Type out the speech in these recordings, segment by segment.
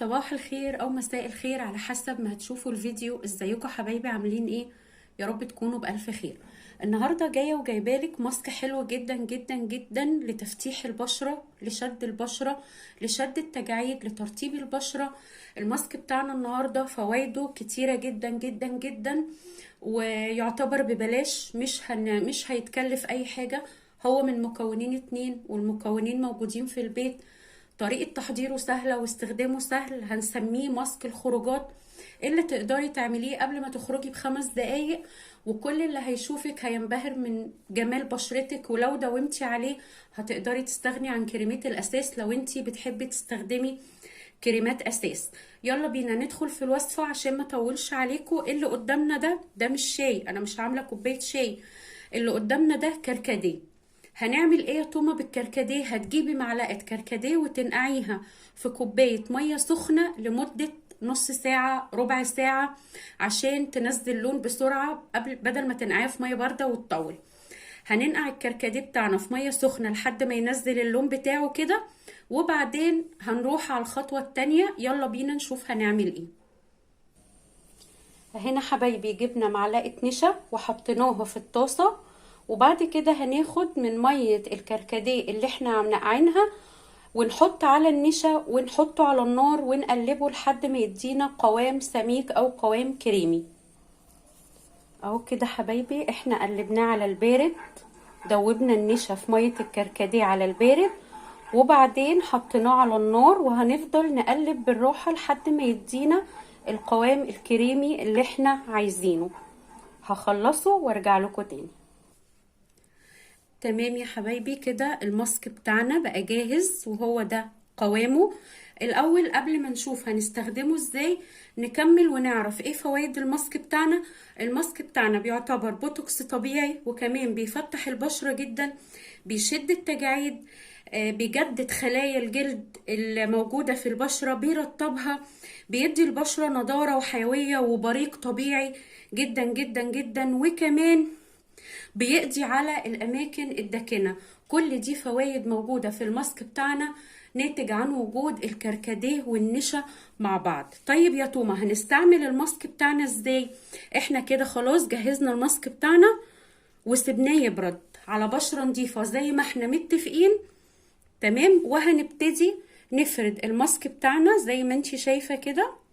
صباح الخير او مساء الخير على حسب ما هتشوفوا الفيديو. ازيكم حبايبي؟ عاملين ايه؟ يا رب تكونوا بألف خير. النهارده جايه وجايبالك ماسك حلو جدا جدا جدا لتفتيح البشره، لشد البشره، لشد التجاعيد، لترطيب البشره. الماسك بتاعنا النهارده فوائده كتيره جدا جدا جدا، ويعتبر ببلاش، مش هيتكلف اي حاجه. هو من مكونين اتنين، والمكونين موجودين في البيت. طريقة تحضيره سهلة واستخدامه سهل. هنسميه ماسك الخروجات، اللي تقدري تعمليه قبل ما تخرجي ب5 دقايق، وكل اللي هيشوفك هينبهر من جمال بشرتك. ولو داومتي عليه هتقدري تستغني عن كريمات الأساس لو انتي بتحبي تستخدمي كريمات أساس. يلا بينا ندخل في الوصفة عشان ما اطولش عليكم. اللي قدامنا ده مش شاي، انا مش عاملة كوباية شاي. اللي قدامنا ده كركديه. هنعمل ايه يا تومه بالكركديه؟ هتجيبي معلقه كركديه وتنقعيها في كوبايه ميه سخنه لمده نص ساعه ربع ساعه، عشان تنزل لون بسرعه بدل ما تنقعيها في ميه بارده وتطول. هننقع الكركديه بتاعنا في ميه سخنه لحد ما ينزل اللون بتاعه كده، وبعدين هنروح على الخطوه التانية. يلا بينا نشوف هنعمل ايه. هنا حبايبي جبنا معلقه نشا وحطيناها في الطاسه، وبعد كده هناخد من مية الكركديه اللي احنا منقعينها ونحط على النشا ونحطه على النار ونقلبه لحد ما يدينا قوام سميك او قوام كريمي. اهو كده حبايبي احنا قلبناه على البارد، دوبنا النشا في مية الكركديه على البارد، وبعدين حطيناه على النار وهنفضل نقلب بالراحة لحد ما يدينا القوام الكريمي اللي احنا عايزينه. هخلصه وارجع لكم تاني. تمام يا حبايبي، كده الماسك بتاعنا بقى جاهز وهو ده قوامه. الاول قبل ما نشوف هنستخدمه ازاي نكمل ونعرف ايه فوائد الماسك بتاعنا. الماسك بتاعنا بيعتبر بوتوكس طبيعي، وكمان بيفتح البشرة جدا، بيشد التجاعيد، بيجدد خلايا الجلد اللي موجودة في البشرة، بيرطبها، بيدي البشرة نضارة وحيوية وبريق طبيعي جدا جدا جدا، وكمان بيقضي على الأماكن الداكنة. كل دي فوائد موجودة في الماسك بتاعنا ناتج عن وجود الكركديه والنشا مع بعض. طيب يا توما، هنستعمل الماسك بتاعنا ازاي؟ احنا كده خلاص جهزنا الماسك بتاعنا وسبناه يبرد على بشرة نظيفة زي ما احنا متفقين. تمام، وهنبتدي نفرد الماسك بتاعنا زي ما انتي شايفة كده.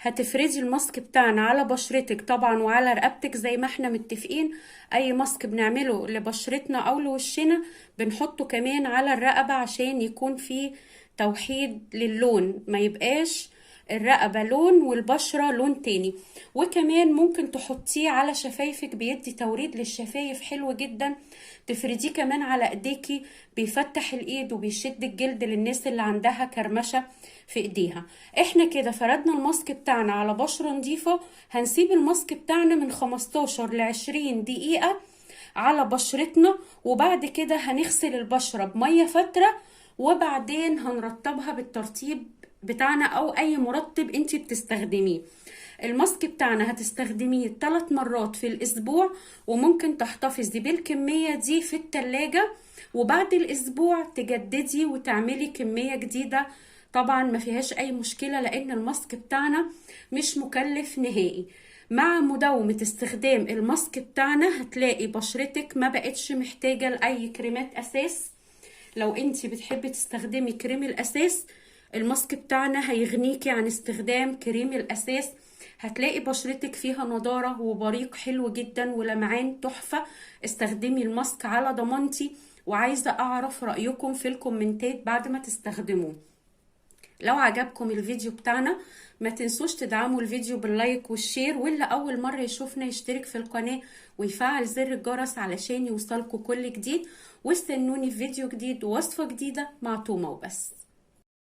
هتفردي الماسك بتاعنا على بشرتك طبعا وعلى رقبتك زي ما احنا متفقين. اي ماسك بنعمله لبشرتنا او لوشنا بنحطه كمان على الرقبة عشان يكون فيه توحيد للون، ما يبقاش الرقبة لون والبشرة لون تاني. وكمان ممكن تحطيه على شفايفك، بيدي توريد للشفايف حلو جدا. تفرديه كمان على ايديكي، بيفتح الايد وبيشد الجلد للناس اللي عندها كرمشة في ايديها. احنا كده فردنا الماسك بتاعنا على بشرة نظيفة. هنسيب الماسك بتاعنا من 15 ل 20 دقيقة على بشرتنا، وبعد كده هنغسل البشرة بمية فترة، وبعدين هنرطبها بالترطيب بتاعنا او اي مرطب انتي بتستخدميه. الماسك بتاعنا هتستخدميه 3 مرات في الاسبوع، وممكن تحتفظي بالكمية دي في التلاجة، وبعد الاسبوع تجددي وتعملي كمية جديدة. طبعا ما فيهاش اي مشكلة لان الماسك بتاعنا مش مكلف نهائي. مع مداومة استخدام الماسك بتاعنا هتلاقي بشرتك ما بقتش محتاجة لأي كريمات أساس. لو انتي بتحبي تستخدمي كريم الأساس، الماسك بتاعنا هيغنيكي عن استخدام كريم الأساس. هتلاقي بشرتك فيها نضارة وبريق حلو جدا ولمعان تحفة. استخدمي الماسك على ضمانتي، وعايزة أعرف رأيكم في الكومنتات بعد ما تستخدموه. لو عجبكم الفيديو بتاعنا ما تنسوش تدعموا الفيديو باللايك والشير، واللي اول مرة يشوفنا يشترك في القناة ويفعل زر الجرس علشان يوصلكوا كل جديد. واستنوني في فيديو جديد ووصفة جديدة مع تومة وبس.